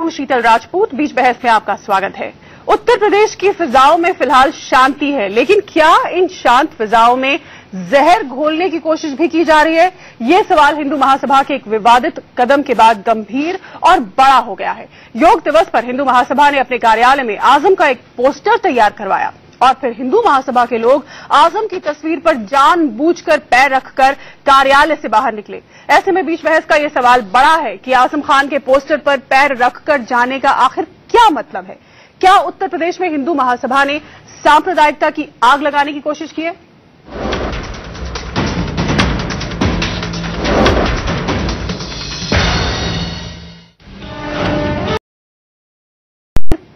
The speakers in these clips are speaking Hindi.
शीतल राजपूत, बीच बहस में आपका स्वागत है। उत्तर प्रदेश की फिजाओं में फिलहाल शांति है, लेकिन क्या इन शांत फिजाओं में जहर घोलने की कोशिश भी की जा रही है? ये सवाल हिंदू महासभा के एक विवादित कदम के बाद गंभीर और बड़ा हो गया है। योग दिवस पर हिंदू महासभा ने अपने कार्यालय में आजम का एक पोस्टर तैयार करवाया और फिर हिंदू महासभा के लोग आजम की तस्वीर पर जानबूझकर पैर रखकर कार्यालय से बाहर निकले। ऐसे में बीच बहस का यह सवाल बड़ा है कि आजम खान के पोस्टर पर पैर रखकर जाने का आखिर क्या मतलब है? क्या उत्तर प्रदेश में हिंदू महासभा ने सांप्रदायिकता की आग लगाने की कोशिश की है?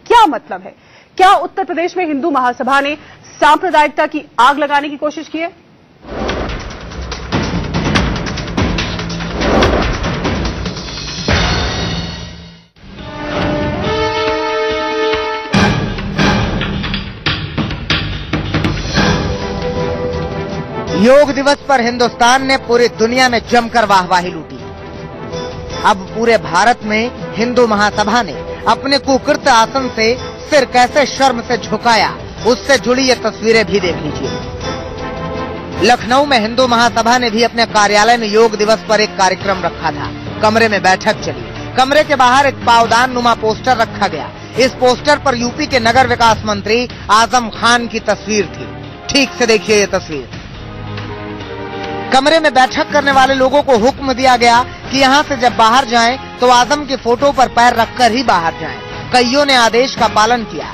क्या मतलब है? क्या उत्तर प्रदेश में हिंदू महासभा ने सांप्रदायिकता की आग लगाने की कोशिश की है? योग दिवस पर हिंदुस्तान ने पूरी दुनिया में जमकर वाहवाही लूटी। अब पूरे भारत में हिंदू महासभा ने अपने कुकृत आसन से सिर कैसे शर्म से झुकाया, उससे जुड़ी ये तस्वीरें भी देख लीजिए। लखनऊ में हिंदू महासभा ने भी अपने कार्यालय में योग दिवस पर एक कार्यक्रम रखा था। कमरे में बैठक चली। कमरे के बाहर एक पावदान नुमा पोस्टर रखा गया। इस पोस्टर पर यूपी के नगर विकास मंत्री आजम खान की तस्वीर थी। ठीक से देखिए ये तस्वीर। कमरे में बैठक करने वाले लोगों को हुक्म दिया गया कि यहाँ से जब बाहर जाएं तो आजम की फोटो पर पैर रखकर ही बाहर जाएं। कईयों ने आदेश का पालन किया।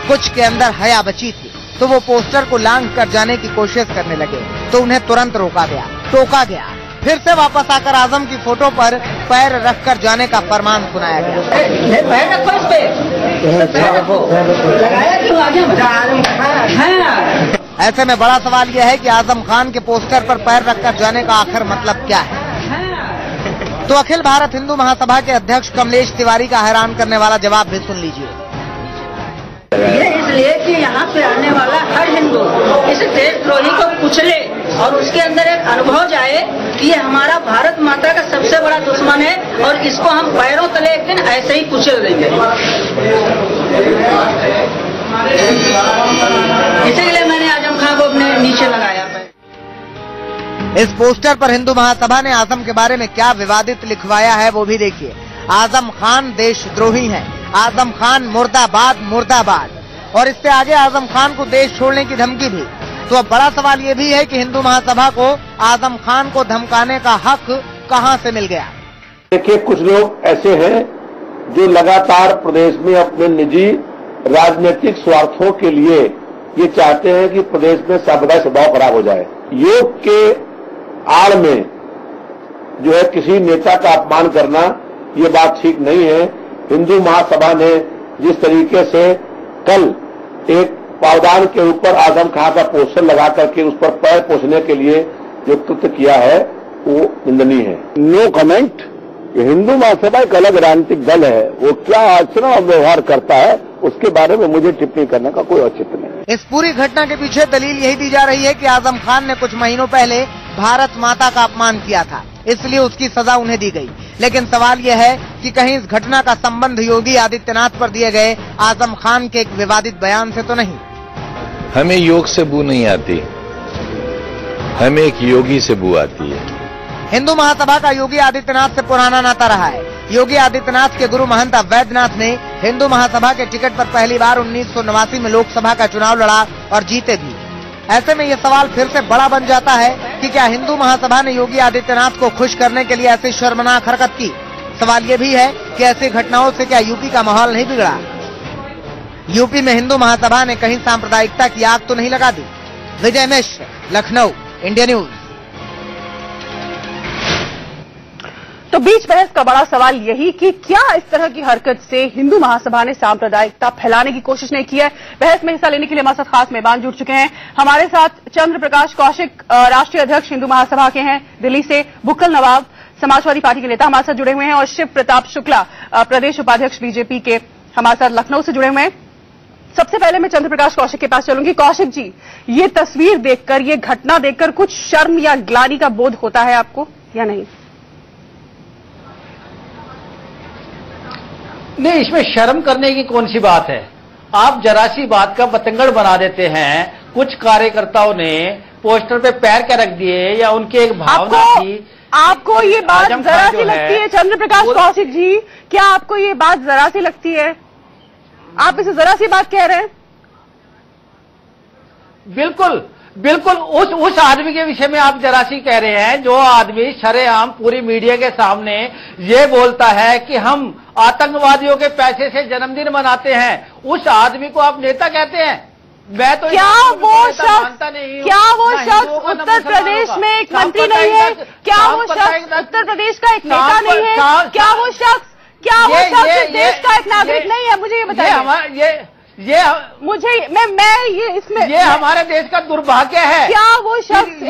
कुछ के अंदर हया बची थी तो वो पोस्टर को लांघ कर जाने की कोशिश करने लगे तो उन्हें तुरंत रोका गया, टोका गया। फिर से वापस आकर आजम की फोटो पर पैर रखकर जाने का फरमान सुनाया गया। पैर रखो इस पे। ऐसे में बड़ा सवाल यह है कि आजम खान के पोस्टर पर पैर रखकर जाने का आखिर मतलब क्या है? तो अखिल भारत हिंदू महासभा के अध्यक्ष कमलेश तिवारी का हैरान करने वाला जवाब भी सुन लीजिए। ये इसलिए कि यहाँ पे आने वाला हर हिंदू इस देशद्रोही को कुचले और उसके अंदर एक अनुभव जाए कि ये हमारा भारत माता का सबसे बड़ा दुश्मन है और इसको हम पैरों तले एक दिन ऐसे ही कुचल देंगे। इसीलिए मैंने आजम खान को अपने नीचे लगाया। इस पोस्टर पर हिंदू महासभा ने आजम के बारे में क्या विवादित लिखवाया है वो भी देखिए। आजम खान देशद्रोही हैं। आजम खान मुर्दाबाद मुर्दाबाद। और इससे आगे आजम खान को देश छोड़ने की धमकी भी। तो अब बड़ा सवाल ये भी है कि हिंदू महासभा को आजम खान को धमकाने का हक कहां से मिल गया? देखिए, कुछ लोग ऐसे हैं जो लगातार प्रदेश में अपने निजी राजनीतिक स्वार्थों के लिए ये चाहते हैं कि प्रदेश में सांप्रदायिक सद्भाव खराब हो जाए। योग के आड़ में जो है किसी नेता का अपमान करना, ये बात ठीक नहीं है। हिंदू महासभा ने जिस तरीके से कल एक पावदान के ऊपर आजम खान का पोस्टर लगा करके उस पर पैर पोंछने के लिए जो कृत्य किया है वो निंदनीय है। No comment. हिंदू महासभा एक अलग राजनीतिक दल है, वो क्या आचरण और व्यवहार करता है उसके बारे में मुझे टिप्पणी करने का कोई औचित्य नहीं। इस पूरी घटना के पीछे दलील यही दी जा रही है कि आजम खान ने कुछ महीनों पहले भारत माता का अपमान किया था, इसलिए उसकी सजा उन्हें दी गई। लेकिन सवाल यह है कि कहीं इस घटना का संबंध योगी आदित्यनाथ पर दिए गए आजम खान के एक विवादित बयान से तो नहीं? हमें योग से बू नहीं आती, हमें एक योगी से बू आती है। हिंदू महासभा का योगी आदित्यनाथ से पुराना नाता रहा है। योगी आदित्यनाथ के गुरु महंत वैद्यनाथ ने हिंदू महासभा के टिकट पर पहली बार 1989 में लोकसभा का चुनाव लड़ा और जीते भी। ऐसे में यह सवाल फिर से बड़ा बन जाता है कि क्या हिंदू महासभा ने योगी आदित्यनाथ को खुश करने के लिए ऐसी शर्मनाक हरकत की? सवाल यह भी है कि ऐसी घटनाओं से क्या यूपी का माहौल नहीं बिगड़ा? यूपी में हिंदू महासभा ने कहीं सांप्रदायिकता की आग तो नहीं लगा दी? विजय मिश्र, लखनऊ, इंडिया न्यूज। तो बीच बहस का बड़ा सवाल यही कि क्या इस तरह की हरकत से हिंदू महासभा ने सांप्रदायिकता फैलाने की कोशिश नहीं की है? बहस में हिस्सा लेने के लिए हमारे साथ खास मेहमान जुड़ चुके हैं। हमारे साथ चंद्र प्रकाश कौशिक, राष्ट्रीय अध्यक्ष हिंदू महासभा के हैं दिल्ली से, बुक्कल नवाब समाजवादी पार्टी के नेता हमारे साथ जुड़े हुए हैं और शिव प्रताप शुक्ला प्रदेश उपाध्यक्ष बीजेपी के हमारे साथ लखनऊ से जुड़े हुए हैं। सबसे पहले मैं चंद्र प्रकाश कौशिक के पास चलूंगी। कौशिक जी, ये तस्वीर देखकर, ये घटना देखकर कुछ शर्म या ग्लानि का बोध होता है आपको या नहीं? नहीं, इसमें शर्म करने की कौन सी बात है? आप जरा सी बात का बतंगड़ बना देते हैं। कुछ कार्यकर्ताओं ने पोस्टर पे पैर क्या रख दिए या उनकी एक भावना थी। आपको ये बात जरा सी लगती है चंद्र प्रकाश कौशिक जी? क्या आपको ये बात जरा सी लगती है? आप इसे जरा सी बात कह रहे हैं? बिल्कुल बिल्कुल। उस आदमी के विषय में आप जरा सी कह रहे हैं, जो आदमी शरेआम पूरी मीडिया के सामने ये बोलता है कि हम आतंकवादियों के पैसे से जन्मदिन मनाते हैं। उस आदमी को आप नेता कहते हैं? मैं तो क्या वो शख्स उत्तर प्रदेश में एक मंत्री नहीं है? क्या वो शख्स उत्तर प्रदेश का एक नेता नहीं है? क्या वो शख्स देश का एक नागरिक नहीं है? मुझे ये बताइए। ये हमारे देश का दुर्भाग्य है। क्या वो शख्स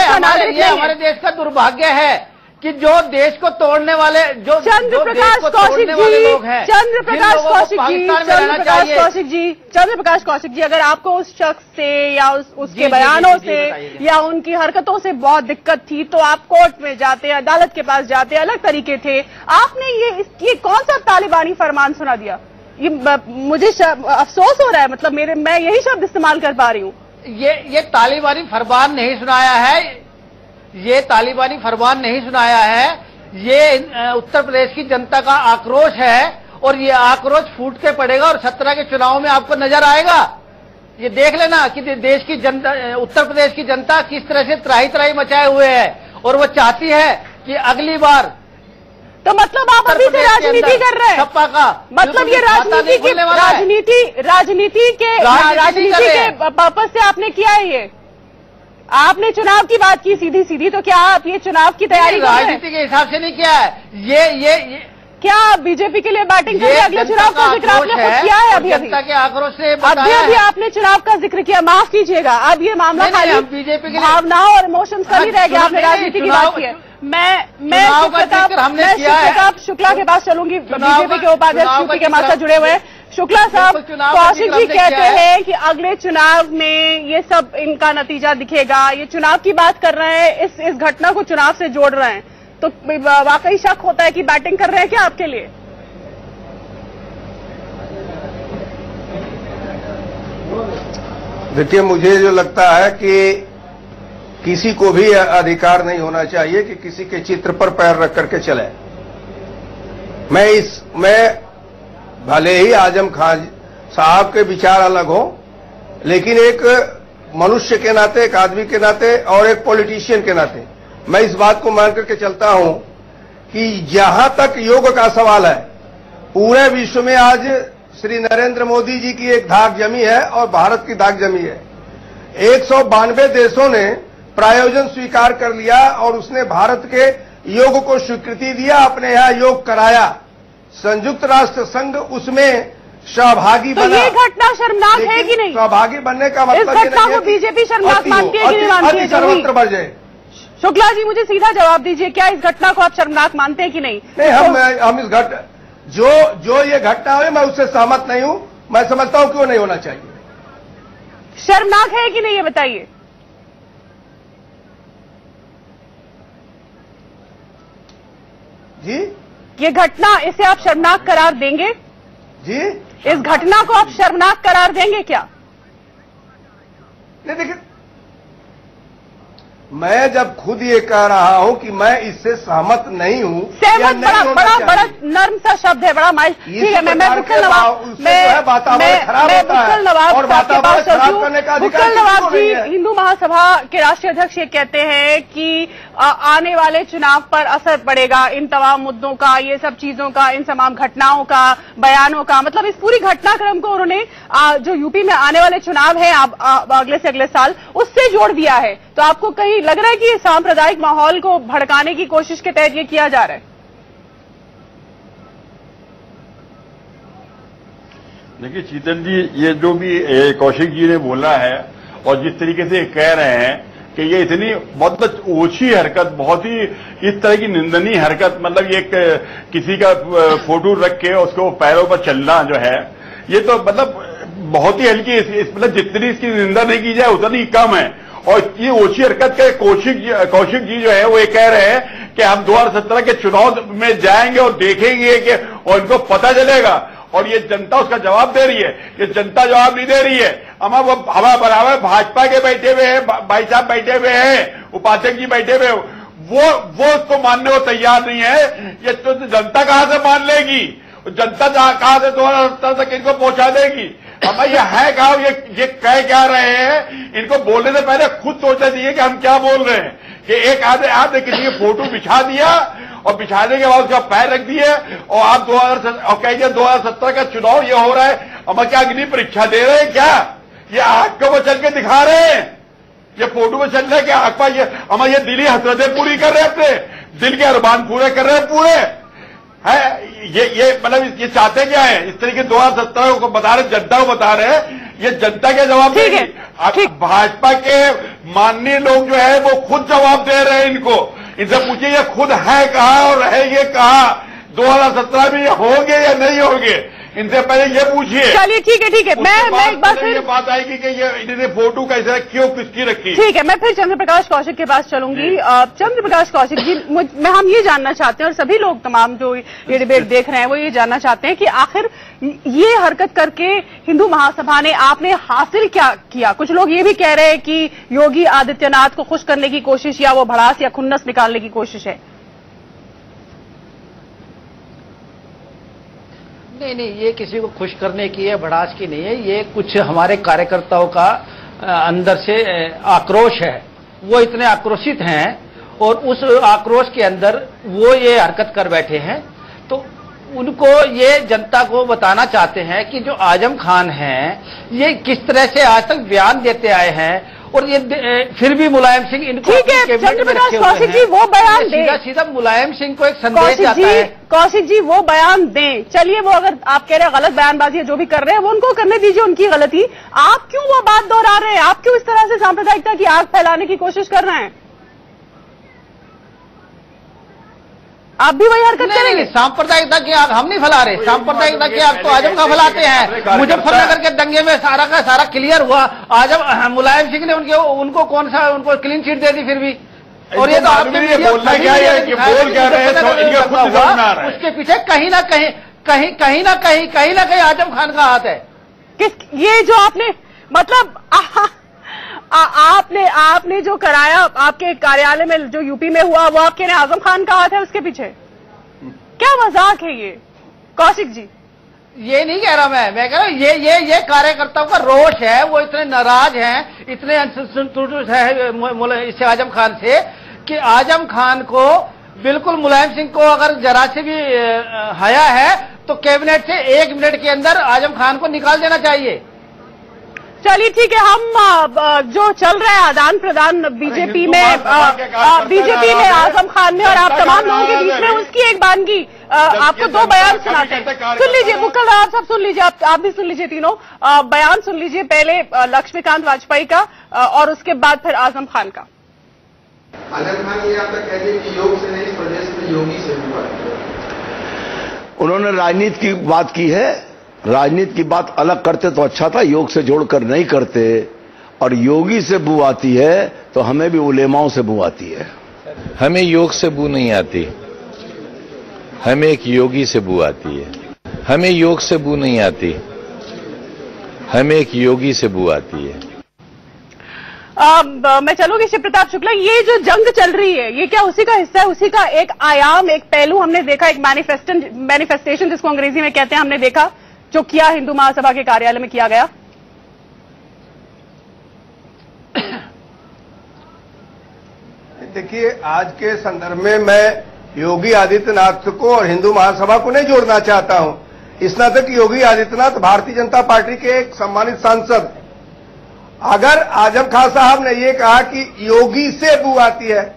हमारे देश का दुर्भाग्य है कि जो देश को तोड़ने वाले चंद्र प्रकाश कौशिक जी, अगर आपको उस शख्स से या उसके बयानों से या उनकी हरकतों से बहुत दिक्कत थी तो आप कोर्ट में जाते, अदालत के पास जाते, अलग तरीके थे। आपने ये कौन सा तालिबानी फरमान सुना दिया? ये मुझे अफसोस हो रहा है, मतलब मैं यही शब्द इस्तेमाल कर पा रही हूँ। ये तालिबानी फरमान नहीं सुनाया है, ये तालिबानी फरमान नहीं सुनाया है। ये उत्तर प्रदेश की जनता का आक्रोश है और ये आक्रोश फूट के पड़ेगा और 17 के चुनाव में आपको नजर आएगा। ये देख लेना कि देश की जनता, उत्तर प्रदेश की जनता किस तरह से त्राही त्राही मचाए हुए है और वो चाहती है कि अगली बार। तो मतलब आप अभी से राजनीति कर रहे हैं? मतलब ये राजनीति के पर्पज से आपने किया है ये? आपने चुनाव की बात की सीधी सीधी, तो क्या आप ये चुनाव की तैयारी राजनीति के हिसाब से नहीं किया है? ये क्या बीजेपी के लिए बैटिंग करके अगले चुनाव का जिक्र आपने खुद किया है? अभी के आक्रोश से अभी आपने चुनाव का जिक्र किया, माफ कीजिएगा। अब ये मामला खाली बीजेपी के भावनाओं और इमोशंस का नहीं रह गया, आपने राजनीति की बात की है। मैं प्रताप शुक्ला के पास चलूंगी, बीजेपी के उपाध्यक्ष यूपी के हमारे साथ जुड़े हुए हैं। शुक्ला साहब, कौशिक जी कहते हैं कि अगले चुनाव में ये सब इनका नतीजा दिखेगा। ये चुनाव की बात कर रहे हैं, इस घटना को चुनाव से जोड़ रहे हैं, तो वाकई शक होता है कि बैटिंग कर रहे हैं क्या आपके लिए? देखिए, मुझे जो लगता है कि किसी को भी अधिकार नहीं होना चाहिए कि किसी के चित्र पर पैर रख करके चले। मैं भले ही आजम खान साहब के विचार अलग हो, लेकिन एक मनुष्य के नाते, एक आदमी के नाते और एक पॉलिटिशियन के नाते मैं इस बात को मान करके चलता हूं कि जहां तक योग का सवाल है, पूरे विश्व में आज श्री नरेंद्र मोदी जी की एक धाक जमी है और भारत की धाक जमी है। 192 देशों ने प्रायोजन स्वीकार कर लिया और उसने भारत के योग को स्वीकृति दिया, अपने यहां योग कराया। संयुक्त राष्ट्र संघ उसमें सहभागी बना। ये घटना शर्मनाक है कि नहीं? सहभागी बनने का मतलब इस घटना को बीजेपी शर्मनाक मानती है कि नहीं मानती है? सर्वत्र बढ़ जाए। शुक्ला जी, मुझे सीधा जवाब दीजिए, क्या इस घटना को आप शर्मनाक मानते हैं कि नहीं? नहीं, हम इस जो ये घटना हुई, मैं उससे सहमत नहीं हूं। मैं समझता हूं क्यों नहीं होना चाहिए। शर्मनाक है कि नहीं, ये बताइए। जी, ये घटना, इसे आप शर्मनाक करार देंगे? जी, इस घटना को आप शर्मनाक करार देंगे क्या? नहीं, देखिए, मैं जब खुद ये कह रहा हूं कि मैं इससे सहमत नहीं हूं। सहमत बड़ा नर्म सा शब्द है, बड़ा माइल। ठीक है, मैं बुक्कल नवाब जी, हिंदू महासभा के राष्ट्रीय अध्यक्ष, ये कहते हैं कि आने वाले चुनाव पर असर पड़ेगा इन तमाम मुद्दों का, ये सब चीजों का, इन तमाम घटनाओं का, बयानों का। मतलब इस पूरी घटनाक्रम को उन्होंने जो यूपी में आने वाले चुनाव है अगले से अगले साल, उससे जोड़ दिया है। तो आपको कहीं लग रहा है कि सांप्रदायिक माहौल को भड़काने की कोशिश के तहत ये किया जा रहा है? देखिए शीतल जी, ये जो भी कौशिक जी ने बोला है और जिस तरीके से कह रहे हैं कि ये इतनी बहुत ओछी हरकत, बहुत ही इस तरह की निंदनीय हरकत, मतलब ये किसी का फोटो रख के उसको पैरों पर चलना जो है, ये तो मतलब बहुत ही हल्की, मतलब जितनी इसकी निंदा नहीं की जाए उतनी कम है। और ये ओछी हरकत के कौशिक जी जो है वो ये कह रहे हैं कि हम 2017 के चुनाव में जाएंगे और देखेंगे कि और इनको पता चलेगा और ये जनता उसका जवाब दे रही है। ये जनता जवाब नहीं दे रही है। हमारा बराबर भाजपा के बैठे हुए हैं, भाई साहब बैठे हुए हैं, उपाध्यक्ष जी बैठे हुए, वो उसको मानने को तैयार नहीं है। ये तो जनता कहां से मान लेगी? जनता कहां से 2070 तक इनको पहुंचा देगी? अब ये है कहा, ये कह क्या रहे हैं? इनको बोलने से पहले खुद सोचना चाहिए कि हम क्या बोल रहे हैं। कि एक आधे किसी की फोटो बिछा दिया और बिछाने के बाद उसका पैर रख दिए और आप 2017 का चुनाव ये हो रहा है, हम क्या अग्नि परीक्षा दे रहे हैं क्या? ये आग को चल के दिखा रहे हैं, ये फोटो में चल रहे हैं क्या? आग पर हम ये दिली हसरतें पूरी कर रहे हैं, अपने दिल के अरमान पूरे कर रहे हैं पूरे है। ये मतलब ये चाहते क्या है? इस तरीके 2017 को बता रहे, जनता को बता रहे हैं, ये जनता के जवाब देगी। भाजपा के माननीय लोग जो है वो खुद जवाब दे रहे हैं इनको। इनसे पूछिए ये खुद है कहां और रहेंगे कहां? 2017 में ये होंगे या नहीं होंगे? इनसे पहले ये पूछिए। चलिए ठीक है मैं एक बार फिर ये बात आएगी कि ये इन्होंने फोटो कैसे क्यों किसकी रखी। ठीक है, मैं फिर चंद्र प्रकाश कौशिक के पास चलूंगी। चंद्र प्रकाश कौशिक जी, हम ये जानना चाहते हैं और सभी लोग तमाम जो ये डिबेट देख रहे हैं वो ये जानना चाहते हैं कि आखिर ये हरकत करके हिंदू महासभा ने आपने हासिल क्या किया? कुछ लोग ये भी कह रहे हैं कि योगी आदित्यनाथ को खुश करने की कोशिश या वो भड़ास या खुन्नस निकालने की कोशिश है। नहीं, ये किसी को खुश करने की है, भड़ास की नहीं है। ये कुछ हमारे कार्यकर्ताओं का अंदर से आक्रोश है। वो इतने आक्रोशित हैं और उस आक्रोश के अंदर वो ये हरकत कर बैठे हैं। तो उनको ये जनता को बताना चाहते हैं कि जो आजम खान हैं ये किस तरह से आज तक बयान देते आए हैं और ये फिर भी मुलायम सिंह इनको चंद्र प्रकाश कौशिक जी वो बयान दें, सीधा मुलायम सिंह को एक संदेश जाता है। कौशिक जी वो बयान दें। चलिए वो अगर आप कह रहे हैं गलत बयानबाजी है जो भी कर रहे हैं वो उनको करने दीजिए, उनकी गलती। आप क्यों वो बात दोहरा रहे हैं? आप क्यों इस तरह से सांप्रदायिकता की आग फैलाने की कोशिश कर रहे हैं? आप भी वही हरकत करेंगे? सांप्रदायिकता की आग हम नहीं फैला रहे। सांप्रदायिकता की आग तो आजम खान फैलाते हैं। मुजफ्फरनगर के दंगे में सारा का सारा क्लियर हुआ। आजम मुलायम सिंह ने उनको कौन सा उनको क्लीन चिट दे दी फिर भी। और ये तो आपके बोलना क्या है कि बोल क्या रहे हैं, उसके पीछे कहीं ना कहीं आजम खान का हाथ है। ये जो आपने मतलब आपने जो कराया आपके कार्यालय में जो यूपी में हुआ वो आपके ने आजम खान का हाथ है उसके पीछे? क्या मजाक है ये कौशिक जी? ये नहीं कह रहा मैं कह रहा हूं ये कार्यकर्ताओं का रोष है। वो इतने नाराज हैं, इतने असंतुष्ट है इस आजम खान से कि आजम खान को बिल्कुल मुलायम सिंह को अगर जरा से भी हया है तो कैबिनेट से 1 मिनट के अंदर आजम खान को निकाल देना चाहिए। चलिए ठीक है, हम जो चल रहा है आदान प्रदान बीजेपी में आजम खान में और आप तमाम लोगों के बीच में उसकी एक बानगी आपको 2 बयान सुनाते हैं। सुन लीजिए मुकुल राव साहब, सुन लीजिए आप भी सुन लीजिए, तीनों बयान सुन लीजिए। पहले लक्ष्मीकांत वाजपेयी का और उसके बाद फिर आजम खान का। आजम खान ये आपका कह दिए कि योग से नहीं प्रदेश में योगी से भी बात की। उन्होंने राजनीति की बात की है। राजनीति की बात अलग करते तो अच्छा था, योग से जोड़कर नहीं करते। और योगी से बू आती है तो हमें भी उलेमाओं से बू आती है। हमें योग से बू नहीं आती, हमें एक योगी से बू आती है। हमें योग से बू नहीं आती, हमें एक योगी से बू आती है। मैं चलूंगी शिव प्रताप शुक्ला, ये जो जंग चल रही है ये क्या उसी का हिस्सा है? उसी का एक आयाम, एक पहलू हमने देखा, एक मैनिफेस्टेशन जिसको अंग्रेजी में कहते हैं, हमने देखा जो किया हिंदू महासभा के कार्यालय में किया गया। देखिए, आज के संदर्भ में मैं योगी आदित्यनाथ को और हिंदू महासभा को नहीं जोड़ना चाहता हूं। इस नाते कि योगी आदित्यनाथ भारतीय जनता पार्टी के एक सम्मानित सांसद, अगर आजम खान साहब ने ये कहा कि योगी से बू आती है,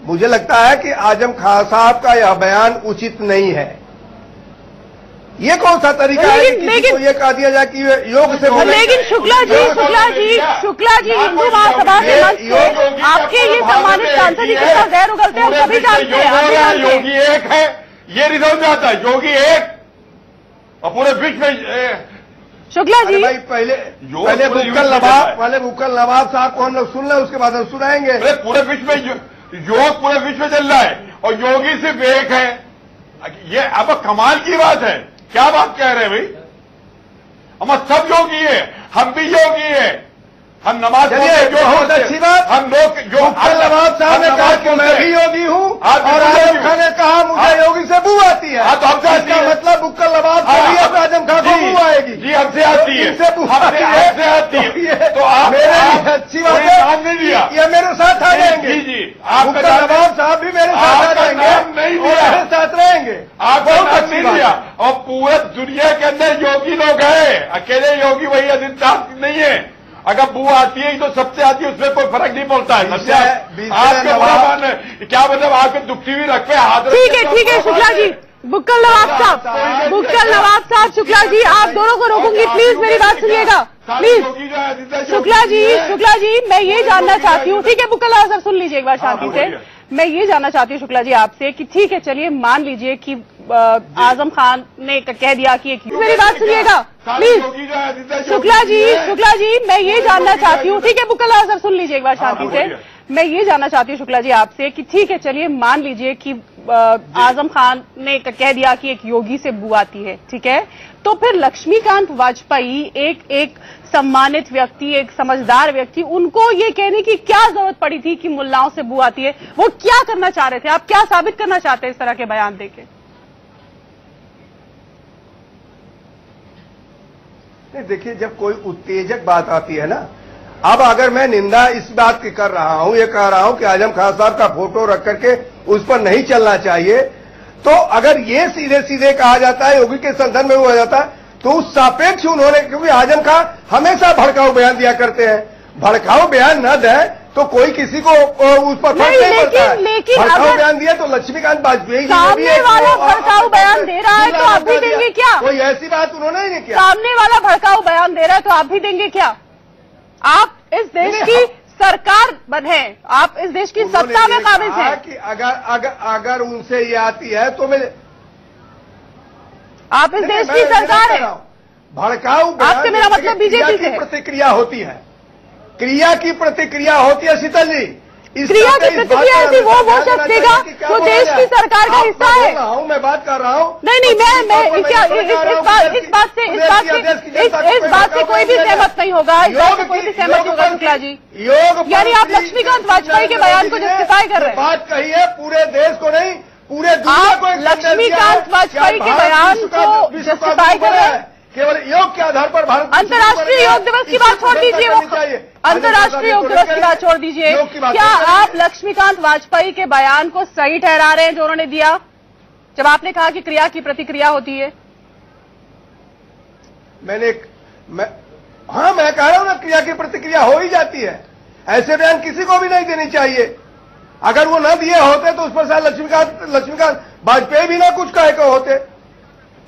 मुझे लगता है कि आजम खान साहब का यह बयान उचित नहीं है। ये कौन सा तरीका है कि किसी को ये कह दिया जाए कि योग से? लेकिन शुक्ला जी हिंदू महासभा के मंच से आपके ये सम्मानित सांसद जी के साथ गैर उगलते हैं, सभी जानते हैं। योगी एक है, ये नहीं समझ में आता। योगी एक और पूरे विश्व में। शुक्ला जी भाई पहले मुकल नवाब साहब को हम लोग सुन लें, उसके बाद हम सुनाएंगे। पूरे विश्व में योग पूरे विश्व में चल रहा है और योगी सिर्फ एक है। ये अब कमाल की बात है। क्या बात कह रहे हैं भाई? हम सब योगी है, हम भी योगी है, हम नमाज बहुत अच्छी बात। हम लोग जो नवाब साहब ने कहा कि मैं भी योगी हूँ और आजम खान ने कहा मुझे योगी से बू आती है। तो हमसे आती है, मतलब बुक्कल नवाब से भी अब आजम खान को बू आएगी। जी हमसे आती है, हमसे आती है। तो आप अच्छी बात है, नाम नहीं दिया, ये मेरे साथ आ जाएंगे। जी बुक्कल नवाब साहब भी मेरे साथ आ जाएंगे, नहीं दिया, मेरे साथ रहेंगे। आप बहुत अच्छी दिया। और पूरे दुनिया के अंदर योगी लोग हैं, अकेले योगी वही अधिकार नहीं है। अगर बू आती है तो सबसे आती है, उसमें कोई फर्क नहीं पड़ता है। सबसे आपके क्या मतलब आपके दुखती हुई रख पे हाथ। ठीक है शुक्ला जी, बुक्कल नवाब साहब, बुक्कल नवाब साहब, शुक्ला जी आप दोनों को रोकूंगी, प्लीज मेरी बात सुनिएगा प्लीज। शुक्ला जी मैं ये जानना चाहती हूँ, ठीक है बुक्कल नवाब साहब सुन लीजिए एक बार शांति से। मैं ये जानना चाहती हूँ शुक्ला जी आपसे कि ठीक है चलिए मान लीजिए कि आजम खान ने कह दिया कि मेरी बात सुनिएगा प्लीज। शुक्ला जी मैं ये जानना चाहती हूँ, ठीक है बुक्कल नवाब साहब सुन लीजिए एक बार शांति से। मैं ये जानना चाहती हूँ शुक्ला जी आपसे कि ठीक है चलिए मान लीजिए कि आजम खान ने कह दिया कि एक योगी से बू आती है, ठीक है, तो फिर लक्ष्मीकांत वाजपेयी एक सम्मानित व्यक्ति, एक समझदार व्यक्ति, उनको ये कहने की क्या जरूरत पड़ी थी कि मुल्लाओं से बू आती है? वो क्या करना चाह रहे थे? आप क्या साबित करना चाहते हैं इस तरह के बयान देके? देखिए जब कोई उत्तेजक बात आती है ना, अब अगर मैं निंदा इस बात की कर रहा हूं, ये कह रहा हूं कि आजम खान साहब का फोटो रख करके उस पर नहीं चलना चाहिए, तो अगर ये सीधे सीधे कहा जाता है योगी के संदर्भ में हुआ जाता है तो उस सापेक्ष उन्होंने, क्योंकि आजम खान हमेशा भड़काऊ बयान दिया करते हैं, भड़काऊ बयान न दे तो कोई किसी को उस पर फर्क नहीं पड़ता है। भड़काऊ बयान दिया तो लक्ष्मीकांत वाजपेयी सामने वाला भड़काऊ बयान दे रहा है तो आप भी देंगे क्या? कोई ऐसी बात उन्होंने ही नहीं किया। सामने वाला भड़काऊ बयान दे रहा है तो आप भी देंगे क्या? आप इस देश की सरकार बने, आप इस देश की सत्ता में काबिज हैं कि अगर उनसे ये आती है तो मैं, आप इस देश की सरकार है। भड़काऊ आपसे मेरा मतलब बीजेपी से प्रतिक्रिया होती है, क्रिया की प्रतिक्रिया होती है शीतल जी। क्रिया की प्रतिक्रिया ऐसी वो शख्स देगा जो देश की सरकार का हिस्सा है। मैं बात कर रहा हूँ। नहीं मैं इस बात से कोई भी सहमत नहीं होगा, इस बात से कोई भी सहमत नहीं होगा शुक्ला जी। यानी आप लक्ष्मीकांत वाजपेयी के बयान को जस्टिफाई कर रहे हैं? बात कही है पूरे देश को नहीं, पूरे दुनिया को। लक्ष्मीकांत वाजपेयी के बयान को जस्टिफाई कर रहे हैं? केवल योग के आधार पर भारत अंतर्राष्ट्रीय योग दिवस की बात छोड़ दीजिए, वो अंतर्राष्ट्रीय योग दिवस की बात छोड़ दीजिए। क्या आप लक्ष्मीकांत वाजपेयी के बयान को सही ठहरा रहे हैं जो उन्होंने दिया, जब आपने कहा कि क्रिया की प्रतिक्रिया होती है? मैं कह रहा हूं ना, क्रिया की प्रतिक्रिया हो ही जाती है। ऐसे बयान किसी को भी नहीं देनी चाहिए। अगर वो न दिए होते तो उस पर शायद लक्ष्मीकांत वाजपेयी भी ना कुछ कहे को होते।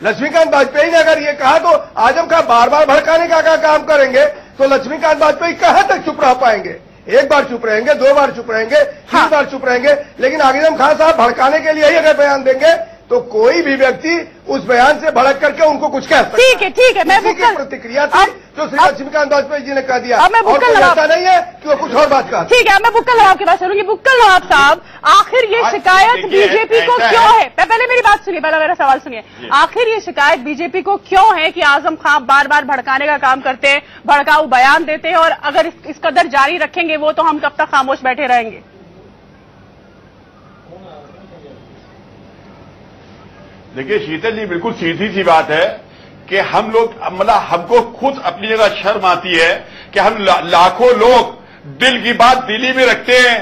लक्ष्मीकांत वाजपेयी ने अगर ये कहा तो आजम खान बार बार भड़काने का काम करेंगे तो लक्ष्मीकांत वाजपेयी कहां तक चुप रह पाएंगे? एक बार चुप रहेंगे, 2 बार चुप रहेंगे, 3 बार चुप रहेंगे, लेकिन आजम खान साहब भड़काने के लिए ही अगर बयान देंगे तो कोई भी व्यक्ति उस बयान से भड़क करके उनको कुछ कह सकता है। ठीक है मैं बुक्कल प्रतिक्रिया थी जो श्री लक्ष्मीकांत वाजपेयी जी ने कह दिया। अब मैं बुक्कल ऐसा नहीं है कि वो कुछ और बात कहा। ठीक है मैं बुक्कल नवाब के पास चलूंगी। बुक्कल नवाब साहब, आखिर ये शिकायत बीजेपी को क्यों है? पहले मेरी बात सुनिए, पहले मेरा सवाल सुनिए। आखिर ये शिकायत बीजेपी को क्यों है कि आजम खान बार बार भड़काने का काम करते हैं, भड़काऊ बयान देते हैं, और अगर इस कदर जारी रखेंगे वो तो हम कब तक खामोश बैठे रहेंगे? देखिए शीतल जी, बिल्कुल सीधी सी बात है कि हम लोग, मतलब हमको खुद अपनी जगह शर्म आती है कि हम लाखों लोग दिल की बात दिल्ली में रखते हैं,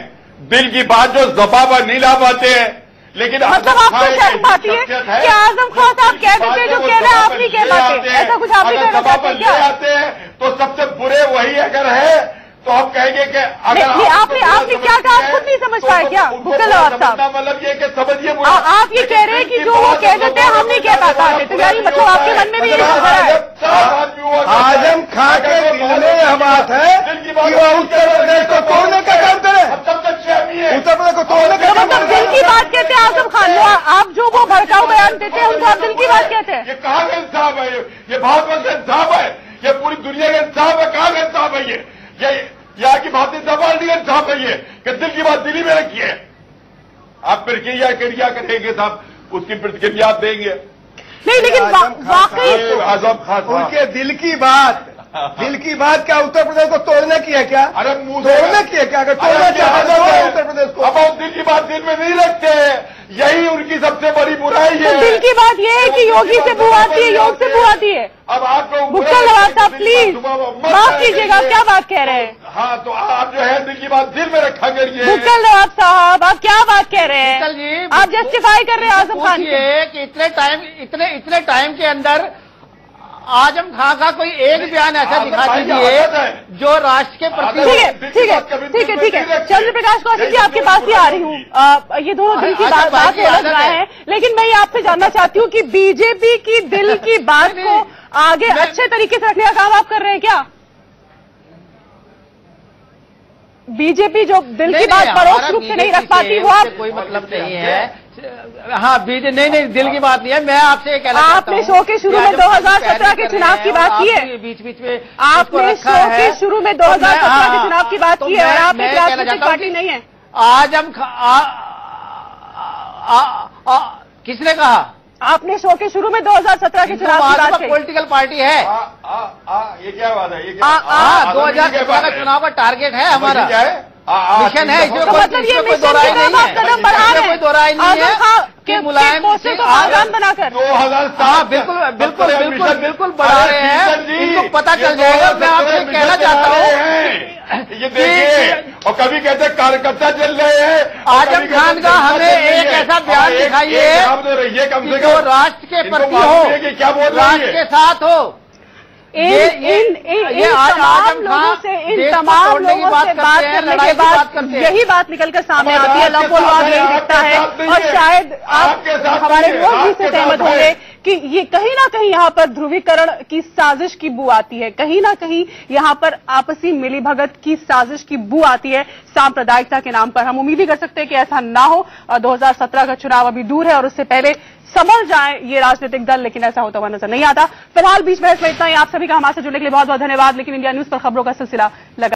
दिल की बात जो ज़बान पर नहीं ला पाते हैं, लेकिन मतलब आपको शर्म आती है कि आजम खान साहब कह देते हैं जो कहना आप नहीं कह पाते? ऐसा कुछ आप नहीं कहना चाहते क्या? आते हैं तो सबसे बुरे वही अगर है तो हम कहेंगे कि अगर आपने क्या कहा, आप खुद नहीं समझ पाए क्या बुक्कल नवाब साहब? मतलब ये कि समझिए, आप ये कह रहे हैं कि जो वो कह देते हैं हम नहीं कह पाते, तो यानी मतलब आपके मन में भी यही चल रहा है? आजम खान के दिल में यह बात है कि वो उत्तर प्रदेश को तोड़ने का काम करे, उत्तर प्रदेश को तोड़ने का काम। मतलब दिल की बात कहते हैं आजम खान, आप जो वो भड़काऊ बयान देते हैं उनको आप दिल की बात कहते हैं? ये कहाँ का इंसाफ है? ये भारत का इंसाफ है? ये पूरी दुनिया का इंसाफ है? कहाँ का इंसाफ है? ये यहाँ की भारतीय जनता पार्टी का इंसाफ है ये कि दिल की बात दिल्ली में रखी है। आप प्रतिक्रिया करेंगे साहब, उसकी प्रतिक्रिया आप देंगे। नहीं, लेकिन वाकई आजम खान उनके दिल की बात क्या उत्तर प्रदेश को तोड़ने की है क्या? अरे तोड़ने की है क्या? अगर तोड़ना चाहते हैं उत्तर प्रदेश को, अब दिल की बात दिल में नहीं रखते, यही उनकी सबसे बड़ी बुराई है। तो दिल की बात ये है कि योगी से बू आती है, योग से बू आती है। अब आपको बुक्कल नवाज साहब प्लीज माफ कीजिएगा, क्या बात कह रहे हैं? हाँ, तो आप जो है दिल की बात दिल में रखा करिए। बुक्कल नवाज साहब आप क्या बात कह रहे हैं? जी, आप जस्टिफाई कर रहे हैं आजम खान कि इतने टाइम के अंदर आजम खान का कोई एक बयान ऐसा दिखा दीजिए जो राष्ट्र के प्रति। ठीक है चंद्र प्रकाश कौशिक जी, आपके पास ही आ रही हूँ। ये दोनों दिल की बात अलग रहा है, लेकिन मैं ये आपसे जानना चाहती हूँ कि बीजेपी की दिल की बात को आगे अच्छे तरीके से रखने का काम आप कर रहे हैं क्या? बीजेपी जो दिल की बात परोक्ष रूप से नहीं रख पाती, वो आप कोई मतलब नहीं है। हाँ, नहीं दिल की बात नहीं है। मैं आपसे ये कहना चाहता हूं, आपने शो के शुरू में 2017 के चुनाव की बात की है, बीच में आपने शो के शुरू में 2017 के चुनाव की बात की है, और आप एक राजनीतिक पार्टी नहीं है। आजम किसने कहा? आपने शो के शुरू में 2017 के चुनाव की बात की। पॉलिटिकल पार्टी है। ये क्या बात है? ये 2017 का चुनाव का टारगेट है हमारा, मिशन है। तो मतलब ये मिशन की तरफ आप कदम बढ़ा रहे हैं, कोई दो राय नहीं है कि मुलायम को आगाम बनाकर 2007 बिल्कुल बढ़ा रहे हैं। इनको पता चल जाएगा। मैं आपसे कहना चाहता हूँ, ये देखिए, और कभी कहते कार्यकर्ता चल रहे हैं। आजम खान का हमें एक ऐसा बयान दिखाइए कि जो राष्ट्र के प्रति हो, क्या बोल रही राष्ट्र के साथ हो। इन तमाम लोगों से बात करने के बाद यही बात निकलकर सामने आती है, लपोलवाब यही दिखता है। और शायद आप हमारे लोग भी से सहमत होंगे कि ये कहीं ना कहीं यहाँ पर ध्रुवीकरण की साजिश की बू आती है, कहीं ना कहीं यहाँ पर आपसी मिलीभगत की साजिश की बू आती है सांप्रदायिकता के नाम पर। हम उम्मीद ही कर सकते हैं कि ऐसा ना हो। 2017 का चुनाव अभी दूर है और उससे पहले संभल जाए ये राजनीतिक दल, लेकिन ऐसा होता हुआ नजर नहीं आता। फिलहाल बीच बहस में इतना ही। आप सभी का हमारे से जुड़ने के लिए बहुत बहुत धन्यवाद। लेकिन इंडिया न्यूज पर खबरों का सिलसिला लगा